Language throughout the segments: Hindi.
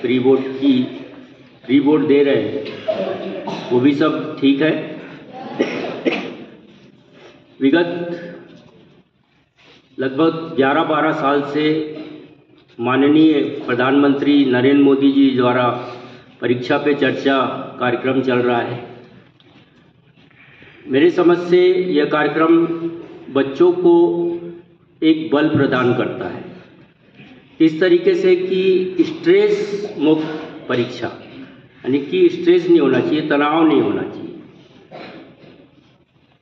प्री बोर्ड दे रहे हैं, वो भी सब ठीक है। विगत लगभग 11-12 साल से माननीय प्रधानमंत्री नरेंद्र मोदी जी द्वारा परीक्षा पे चर्चा कार्यक्रम चल रहा है। मेरे समझ से यह कार्यक्रम बच्चों को एक बल प्रदान करता है, इस तरीके से कि स्ट्रेस मुक्त परीक्षा, यानी कि स्ट्रेस नहीं होना चाहिए, तनाव नहीं होना चाहिए।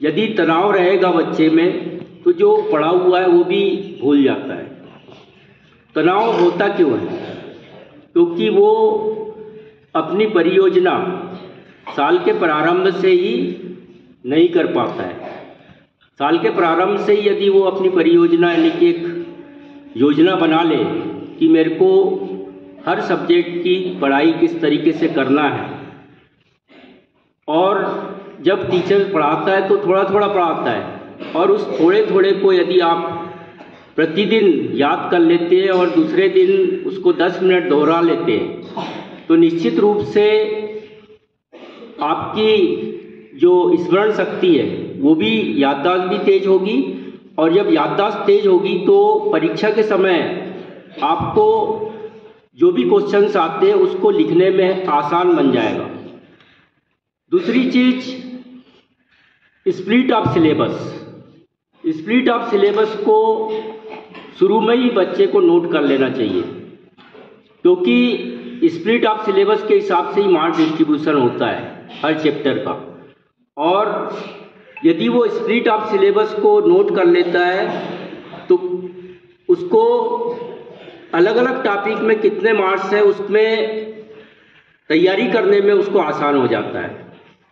यदि तनाव रहेगा बच्चे में तो जो पढ़ा हुआ है वो भी भूल जाता है। तनाव होता क्यों है? क्योंकि वो अपनी परियोजना साल के प्रारंभ से ही नहीं कर पाता है। साल के प्रारंभ से ही यदि वो अपनी परियोजना यानी कि एक योजना बना ले कि मेरे को हर सब्जेक्ट की पढ़ाई किस तरीके से करना है, और जब टीचर पढ़ाता है तो थोड़ा थोड़ा पढ़ाता है, और उस थोड़े थोड़े को यदि आप प्रतिदिन याद कर लेते हैं और दूसरे दिन उसको 10 मिनट दोहरा लेते हैं, तो निश्चित रूप से आपकी जो स्मरण शक्ति है वो भी, याददाश्त भी तेज होगी, और जब याददाश्त तेज होगी तो परीक्षा के समय आपको जो भी क्वेश्चंस आते हैं उसको लिखने में आसान बन जाएगा। दूसरी चीज, split of syllabus. Split of syllabus को शुरू में ही बच्चे को नोट कर लेना चाहिए, क्योंकि स्प्लिट ऑफ सिलेबस के हिसाब से ही मार्क डिस्ट्रीब्यूशन होता है हर चैप्टर का। और यदि वो स्प्लिट ऑफ सिलेबस को नोट कर लेता है तो उसको अलग अलग टॉपिक में कितने मार्क्स हैं उसमें तैयारी करने में उसको आसान हो जाता है,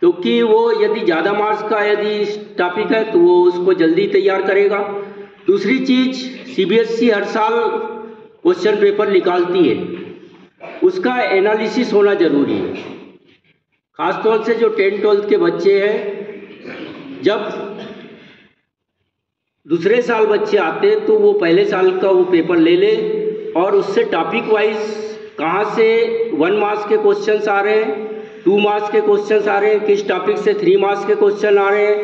क्योंकि वो यदि ज़्यादा मार्क्स का यदि टॉपिक है तो वो उसको जल्दी तैयार करेगा। दूसरी चीज़, सीबीएसई हर साल क्वेश्चन पेपर निकालती है, उसका एनालिसिस होना जरूरी है। खासतौर से जो 10th-12th के बच्चे हैं, जब दूसरे साल बच्चे आते हैं तो वो पहले साल का वो पेपर ले ले और उससे टॉपिक वाइज कहाँ से 1 मार्क्स के क्वेश्चंस आ रहे हैं, 2 मार्क्स के क्वेश्चंस आ रहे हैं, किस टॉपिक से 3 मार्क्स के क्वेश्चन आ रहे हैं,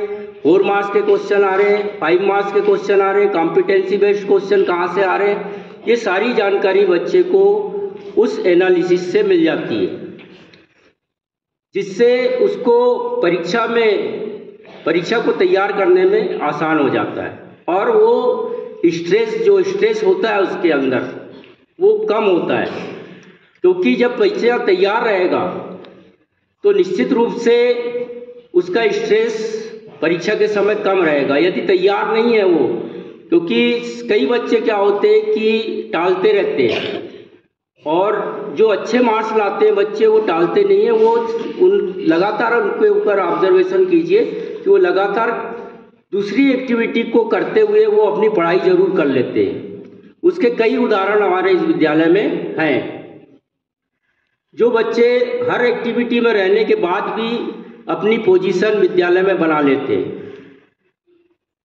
4 मार्क्स के क्वेश्चन आ रहे हैं, 5 मार्क्स के क्वेश्चन आ रहे हैं, कॉम्पिटेंसी बेस्ड क्वेश्चन कहाँ से आ रहे हैं, ये सारी जानकारी बच्चे को उस एनालिसिस से मिल जाती है, जिससे उसको परीक्षा को तैयार करने में आसान हो जाता है, और वो स्ट्रेस होता है उसके अंदर वो कम होता है। क्योंकि जब बच्चा तैयार रहेगा तो निश्चित रूप से उसका स्ट्रेस परीक्षा के समय कम रहेगा। यदि तैयार नहीं है वो, क्योंकि कई बच्चे क्या होते हैं कि टालते रहते हैं, और जो अच्छे मार्क्स लाते हैं बच्चे वो टालते नहीं है, वो लगातार उनके ऊपर ऑब्जर्वेशन कीजिए कि वो लगातार दूसरी एक्टिविटी को करते हुए वो अपनी पढ़ाई जरूर कर लेते हैं। उसके कई उदाहरण हमारे इस विद्यालय में हैं। जो बच्चे हर एक्टिविटी में रहने के बाद भी अपनी पोजीशन विद्यालय में बना लेते हैं।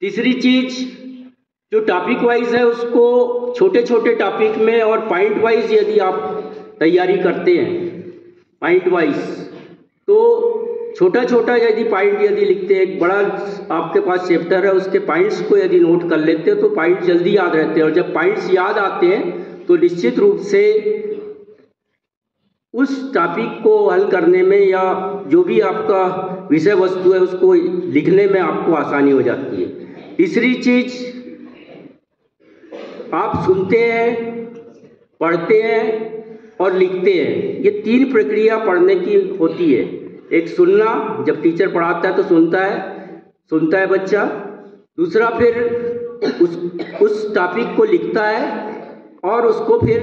तीसरी चीज, जो टॉपिक वाइज है उसको छोटे छोटे टॉपिक में और पॉइंट वाइज यदि आप तैयारी करते हैं, पॉइंट वाइज, तो छोटा छोटा यदि पॉइंट यदि लिखते हैं, एक बड़ा आपके पास चैप्टर है उसके पॉइंट्स को यदि नोट कर लेते हैं तो पॉइंट जल्दी याद रहते हैं, और जब पॉइंट्स याद आते हैं तो निश्चित रूप से उस टॉपिक को हल करने में या जो भी आपका विषय वस्तु है उसको लिखने में आपको आसानी हो जाती है। तीसरी चीज, आप सुनते हैं, पढ़ते हैं और लिखते हैं, ये 3 प्रक्रिया पढ़ने की होती है। एक सुनना, जब टीचर पढ़ाता है तो सुनता है बच्चा। दूसरा, फिर उस टॉपिक को लिखता है और उसको फिर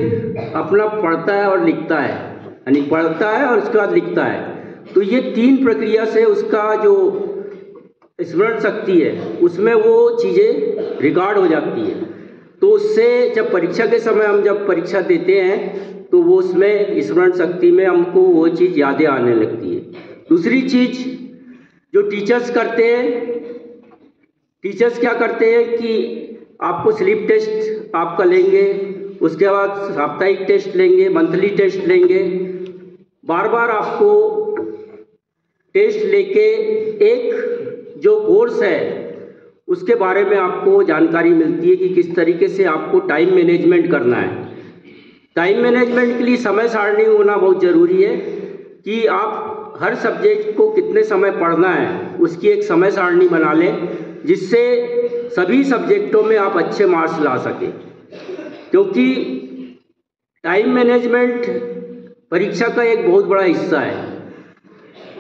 अपना पढ़ता है और लिखता है, यानी पढ़ता है और उसके बाद लिखता है। तो ये 3 प्रक्रिया से उसका जो स्मरण शक्ति है उसमें वो चीज़ें रिकॉर्ड हो जाती है। तो उससे जब परीक्षा के समय हम जब परीक्षा देते हैं तो वो उसमें स्मरण शक्ति में हमको वो चीज़ यादें आने लगती है। दूसरी चीज़ जो टीचर्स करते हैं, टीचर्स क्या करते हैं कि आपको स्लिप टेस्ट आपका लेंगे, उसके बाद साप्ताहिक टेस्ट लेंगे, मंथली टेस्ट लेंगे। बार बार आपको टेस्ट लेके एक जो कोर्स है उसके बारे में आपको जानकारी मिलती है कि किस तरीके से आपको टाइम मैनेजमेंट करना है। टाइम मैनेजमेंट के लिए समय सारणी होना बहुत ज़रूरी है कि आप हर सब्जेक्ट को कितने समय पढ़ना है उसकी एक समय सारणी बना लें, जिससे सभी सब्जेक्टों में आप अच्छे मार्क्स ला सकें। क्योंकि टाइम मैनेजमेंट परीक्षा का एक बहुत बड़ा हिस्सा है।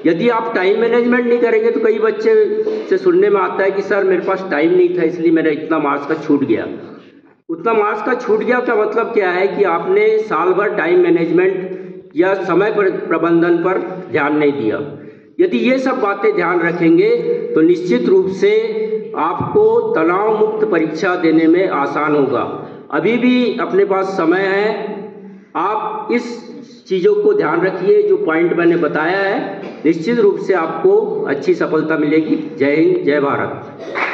यदि आप टाइम मैनेजमेंट नहीं करेंगे तो कई बच्चे से सुनने में आता है कि सर मेरे पास टाइम नहीं था इसलिए मेरा इतना मार्क्स का छूट गया। उतना मार्क्स का छूट गया का मतलब क्या है कि आपने साल भर टाइम मैनेजमेंट या समय प्रबंधन पर ध्यान नहीं दिया। यदि ये सब बातें ध्यान रखेंगे तो निश्चित रूप से आपको तनाव मुक्त परीक्षा देने में आसान होगा। अभी भी अपने पास समय है, आप इस चीज़ों को ध्यान रखिए जो पॉइंट मैंने बताया है, निश्चित रूप से आपको अच्छी सफलता मिलेगी। जय हिंद, जय भारत।